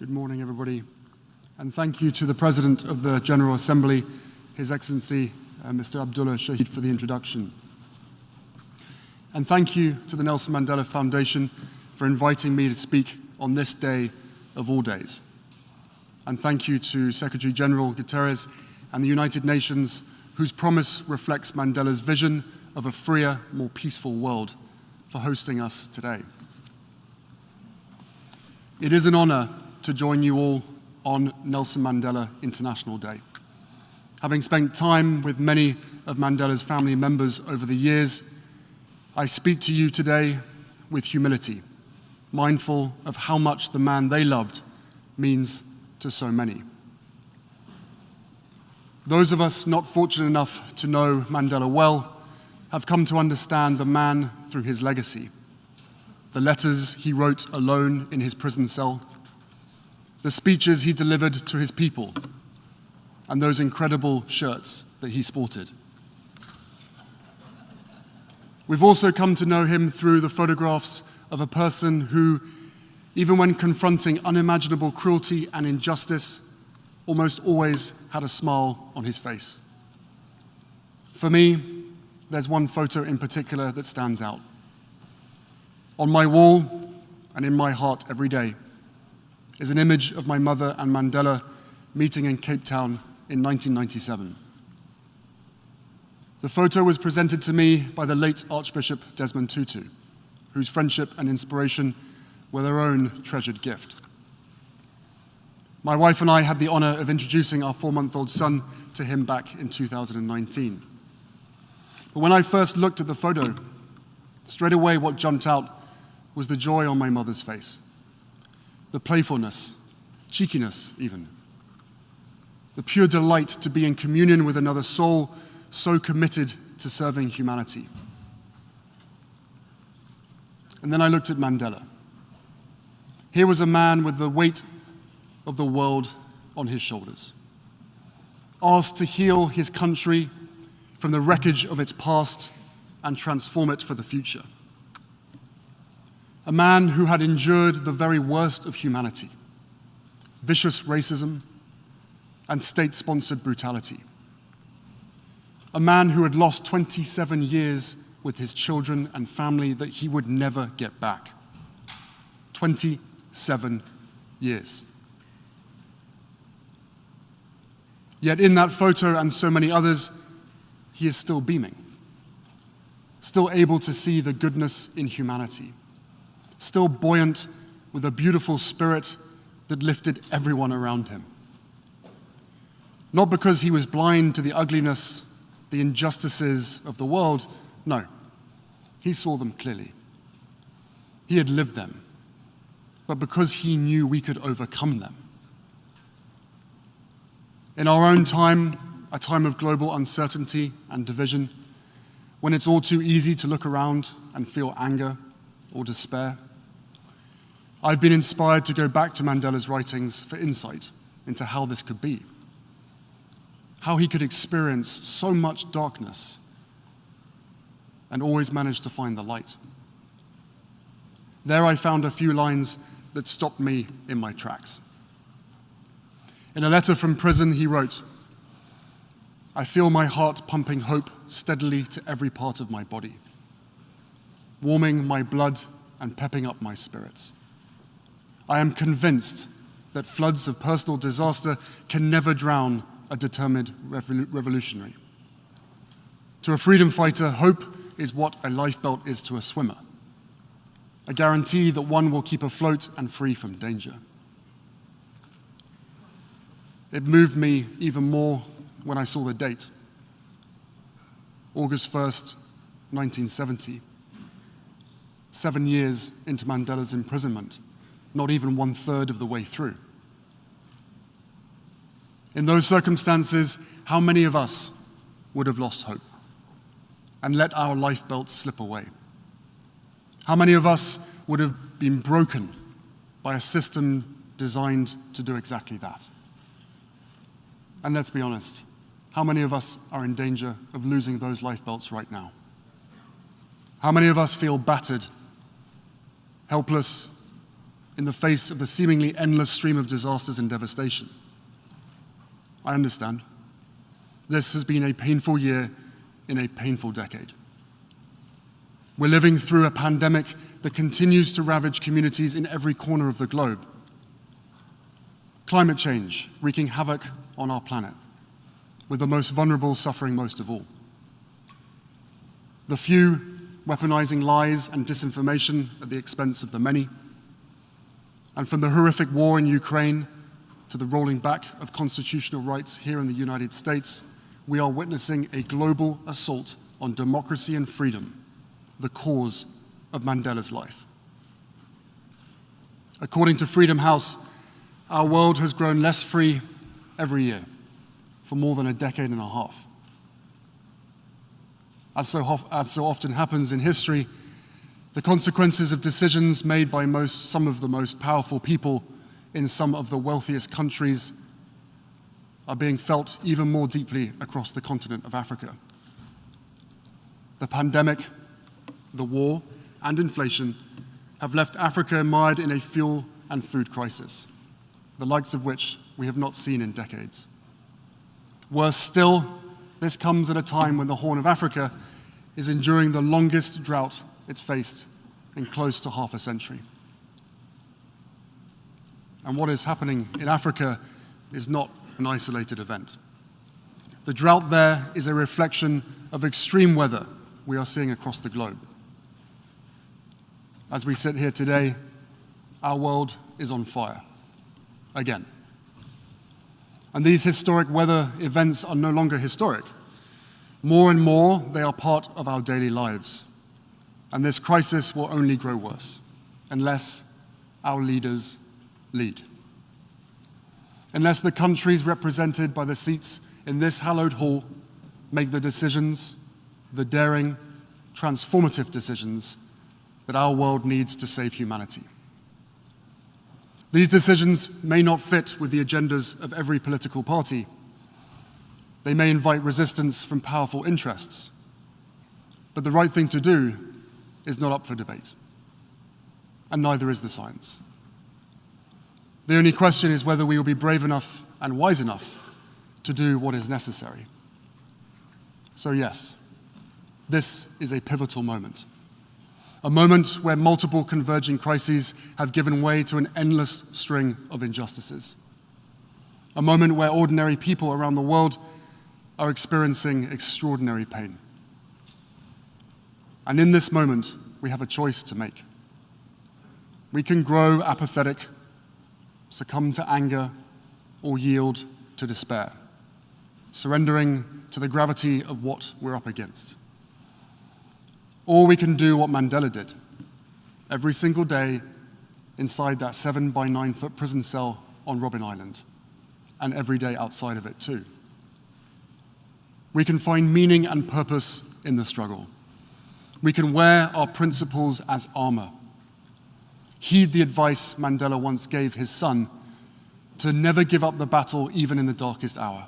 Good morning, everybody. And thank you to the President of the General Assembly, His Excellency, Mr. Abdullah Shahid, for the introduction. And thank you to the Nelson Mandela Foundation for inviting me to speak on this day of all days. And thank you to Secretary General Guterres and the United Nations, whose promise reflects Mandela's vision of a freer, more peaceful world, for hosting us today. It is an honor to join you all on Nelson Mandela International Day. Having spent time with many of Mandela's family members over the years, I speak to you today with humility, mindful of how much the man they loved means to so many. Those of us not fortunate enough to know Mandela well have come to understand the man through his legacy, the letters he wrote alone in his prison cell, the speeches he delivered to his people, and those incredible shirts that he sported. We've also come to know him through the photographs of a person who, even when confronting unimaginable cruelty and injustice, almost always had a smile on his face. For me, there's one photo in particular that stands out. On my wall and in my heart every day is an image of my mother and Mandela meeting in Cape Town in 1997. The photo was presented to me by the late Archbishop Desmond Tutu, whose friendship and inspiration were their own treasured gift. My wife and I had the honor of introducing our 4-month-old son to him back in 2019. But when I first looked at the photo, straight away what jumped out was the joy on my mother's face, the playfulness, cheekiness even, the pure delight to be in communion with another soul so committed to serving humanity. And then I looked at Mandela. Here was a man with the weight of the world on his shoulders, asked to heal his country from the wreckage of its past and transform it for the future. A man who had endured the very worst of humanity, vicious racism and state-sponsored brutality. A man who had lost 27 years with his children and family that he would never get back. 27 years. Yet in that photo and so many others, he is still beaming, still able to see the goodness in humanity, still buoyant with a beautiful spirit that lifted everyone around him. Not because he was blind to the ugliness, the injustices of the world, no, he saw them clearly. He had lived them, but because he knew we could overcome them. In our own time, a time of global uncertainty and division, when it's all too easy to look around and feel anger or despair, I've been inspired to go back to Mandela's writings for insight into how this could be, how he could experience so much darkness and always manage to find the light. There I found a few lines that stopped me in my tracks. In a letter from prison, he wrote, "I feel my heart pumping hope steadily to every part of my body, warming my blood and pepping up my spirits. I am convinced that floods of personal disaster can never drown a determined revolutionary. To a freedom fighter, hope is what a lifebelt is to a swimmer, a guarantee that one will keep afloat and free from danger." It moved me even more when I saw the date, August 1st, 1970, 7 years into Mandela's imprisonment, not even 1/3 of the way through. In those circumstances, how many of us would have lost hope and let our lifebelts slip away? How many of us would have been broken by a system designed to do exactly that? And let's be honest, how many of us are in danger of losing those lifebelts right now? How many of us feel battered, helpless, in the face of the seemingly endless stream of disasters and devastation. I understand. This has been a painful year in a painful decade. We're living through a pandemic that continues to ravage communities in every corner of the globe. Climate change wreaking havoc on our planet, with the most vulnerable suffering most of all. The few weaponizing lies and disinformation at the expense of the many. And from the horrific war in Ukraine to the rolling back of constitutional rights here in the United States, we are witnessing a global assault on democracy and freedom, the cause of Mandela's life. According to Freedom House, our world has grown less free every year for more than a decade and a half. As so often happens in history, the consequences of decisions made by some of the most powerful people in some of the wealthiest countries are being felt even more deeply across the continent of Africa. The pandemic, the war, and inflation have left Africa mired in a fuel and food crisis, the likes of which we have not seen in decades. Worse still, this comes at a time when the Horn of Africa is enduring the longest drought it's faced in close to half a century. And what is happening in Africa is not an isolated event. The drought there is a reflection of extreme weather we are seeing across the globe. As we sit here today, our world is on fire, again. And these historic weather events are no longer historic. More and more, they are part of our daily lives. And this crisis will only grow worse unless our leaders lead. Unless the countries represented by the seats in this hallowed hall make the decisions, the daring, transformative decisions that our world needs to save humanity. These decisions may not fit with the agendas of every political party. They may invite resistance from powerful interests. But the right thing to do is not up for debate. And neither is the science. The only question is whether we will be brave enough and wise enough to do what is necessary. So yes, this is a pivotal moment. A moment where multiple converging crises have given way to an endless string of injustices. A moment where ordinary people around the world are experiencing extraordinary pain. And in this moment, we have a choice to make. We can grow apathetic, succumb to anger, or yield to despair, surrendering to the gravity of what we're up against. Or we can do what Mandela did, every single day inside that 7 by 9 foot prison cell on Robben Island, and every day outside of it too. We can find meaning and purpose in the struggle. We can wear our principles as armor. Heed the advice Mandela once gave his son to never give up the battle even in the darkest hour,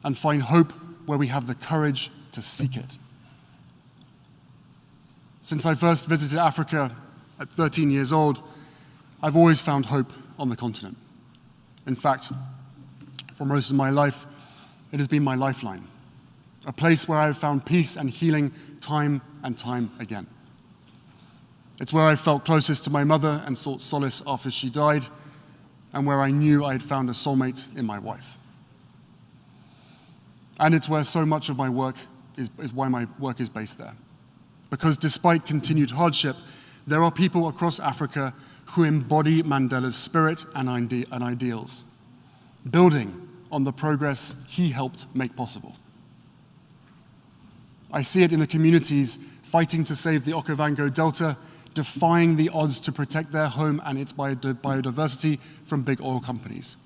and find hope where we have the courage to seek it. Since I first visited Africa at 13 years old, I've always found hope on the continent. In fact, for most of my life, it has been my lifeline, a place where I have found peace and healing time and time again. It's where I felt closest to my mother and sought solace after she died, and where I knew I had found a soulmate in my wife. And it's where so much of my work is why my work is based there. Because despite continued hardship, there are people across Africa who embody Mandela's spirit and ideals, building on the progress he helped make possible. I see it in the communities fighting to save the Okavango Delta, defying the odds to protect their home and its biodiversity from big oil companies.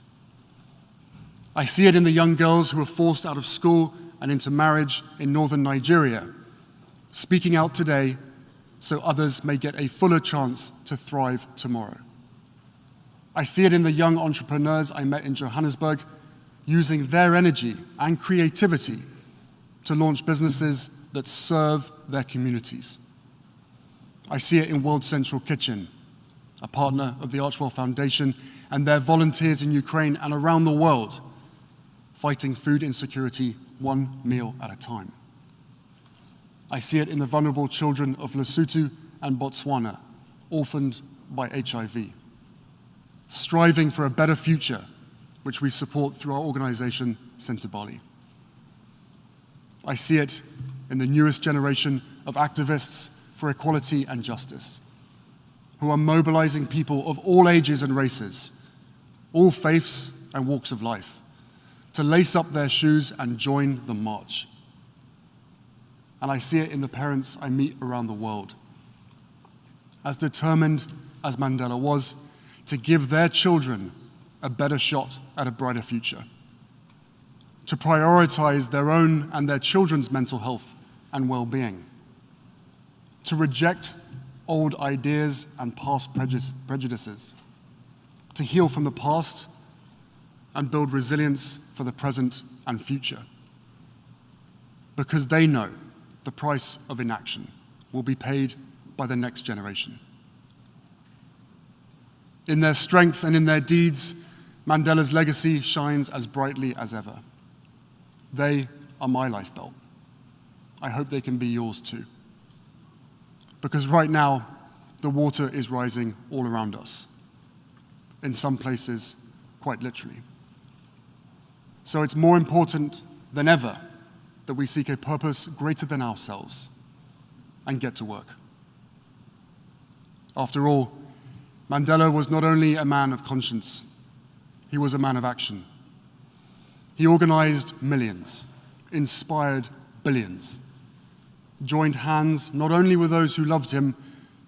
I see it in the young girls who are forced out of school and into marriage in northern Nigeria, speaking out today so others may get a fuller chance to thrive tomorrow. I see it in the young entrepreneurs I met in Johannesburg, using their energy and creativity to launch businesses that serve their communities. I see it in World Central Kitchen, a partner of the Archwell Foundation, and their volunteers in Ukraine and around the world, fighting food insecurity one meal at a time. I see it in the vulnerable children of Lesotho and Botswana, orphaned by HIV, striving for a better future, which we support through our organization, Centre Bali. I see it in the newest generation of activists for equality and justice, who are mobilizing people of all ages and races, all faiths and walks of life, to lace up their shoes and join the march. And I see it in the parents I meet around the world, as determined as Mandela was to give their children a better shot at a brighter future, to prioritize their own and their children's mental health and well-being, to reject old ideas and past prejudices, to heal from the past and build resilience for the present and future, because they know the price of inaction will be paid by the next generation. In their strength and in their deeds, Mandela's legacy shines as brightly as ever. They are my lifebelt. I hope they can be yours too. Because right now, the water is rising all around us. In some places, quite literally. So it's more important than ever that we seek a purpose greater than ourselves and get to work. After all, Mandela was not only a man of conscience, he was a man of action. He organized millions, inspired billions, joined hands not only with those who loved him,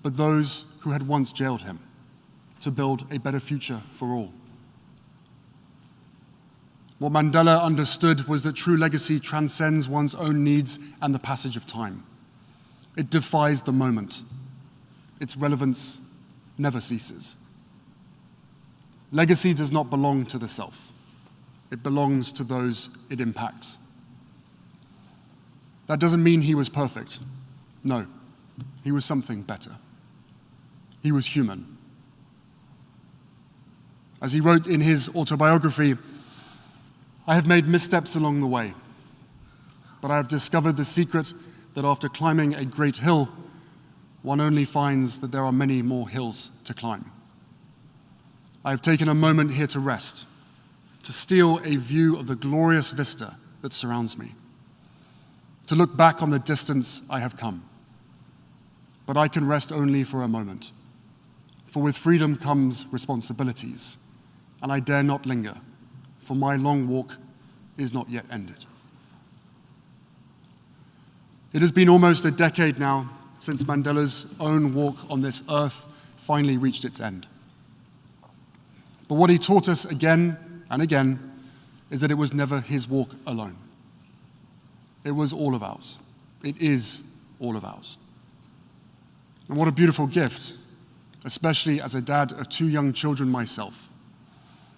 but those who had once jailed him, to build a better future for all. What Mandela understood was that true legacy transcends one's own needs and the passage of time. It defies the moment. Its relevance never ceases. Legacy does not belong to the self. It belongs to those it impacts. That doesn't mean he was perfect. No, he was something better. He was human. As he wrote in his autobiography, I have made missteps along the way, but I have discovered the secret that after climbing a great hill, one only finds that there are many more hills to climb. I have taken a moment here to rest, to steal a view of the glorious vista that surrounds me, to look back on the distance I have come. But I can rest only for a moment, for with freedom comes responsibilities, and I dare not linger, for my long walk is not yet ended. It has been almost a decade now since Mandela's own walk on this earth finally reached its end. But what he taught us again and again is that it was never his walk alone. It was all of ours. It is all of ours. And what a beautiful gift, especially as a dad of 2 young children myself.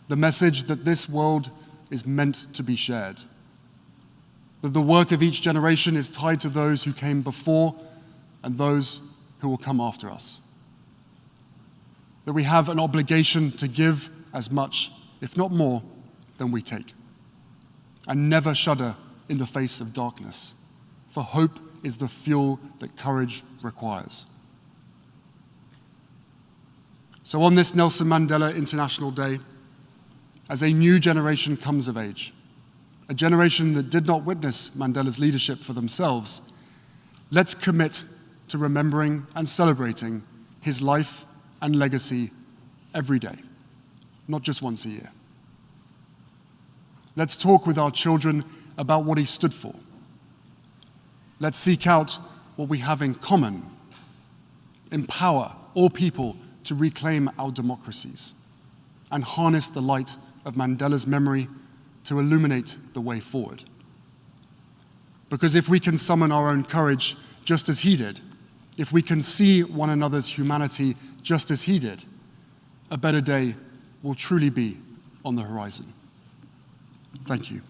The message that this world is meant to be shared. That the work of each generation is tied to those who came before and those who will come after us. That we have an obligation to give as much, if not more, than we take. And never shudder in the face of darkness, for hope is the fuel that courage requires. So on this Nelson Mandela International Day, as a new generation comes of age, a generation that did not witness Mandela's leadership for themselves, let's commit to remembering and celebrating his life and legacy every day, not just once a year. Let's talk with our children about what he stood for. Let's seek out what we have in common, empower all people to reclaim our democracies, and harness the light of Mandela's memory to illuminate the way forward. Because if we can summon our own courage just as he did, if we can see one another's humanity just as he did, a better day will truly be on the horizon. Thank you.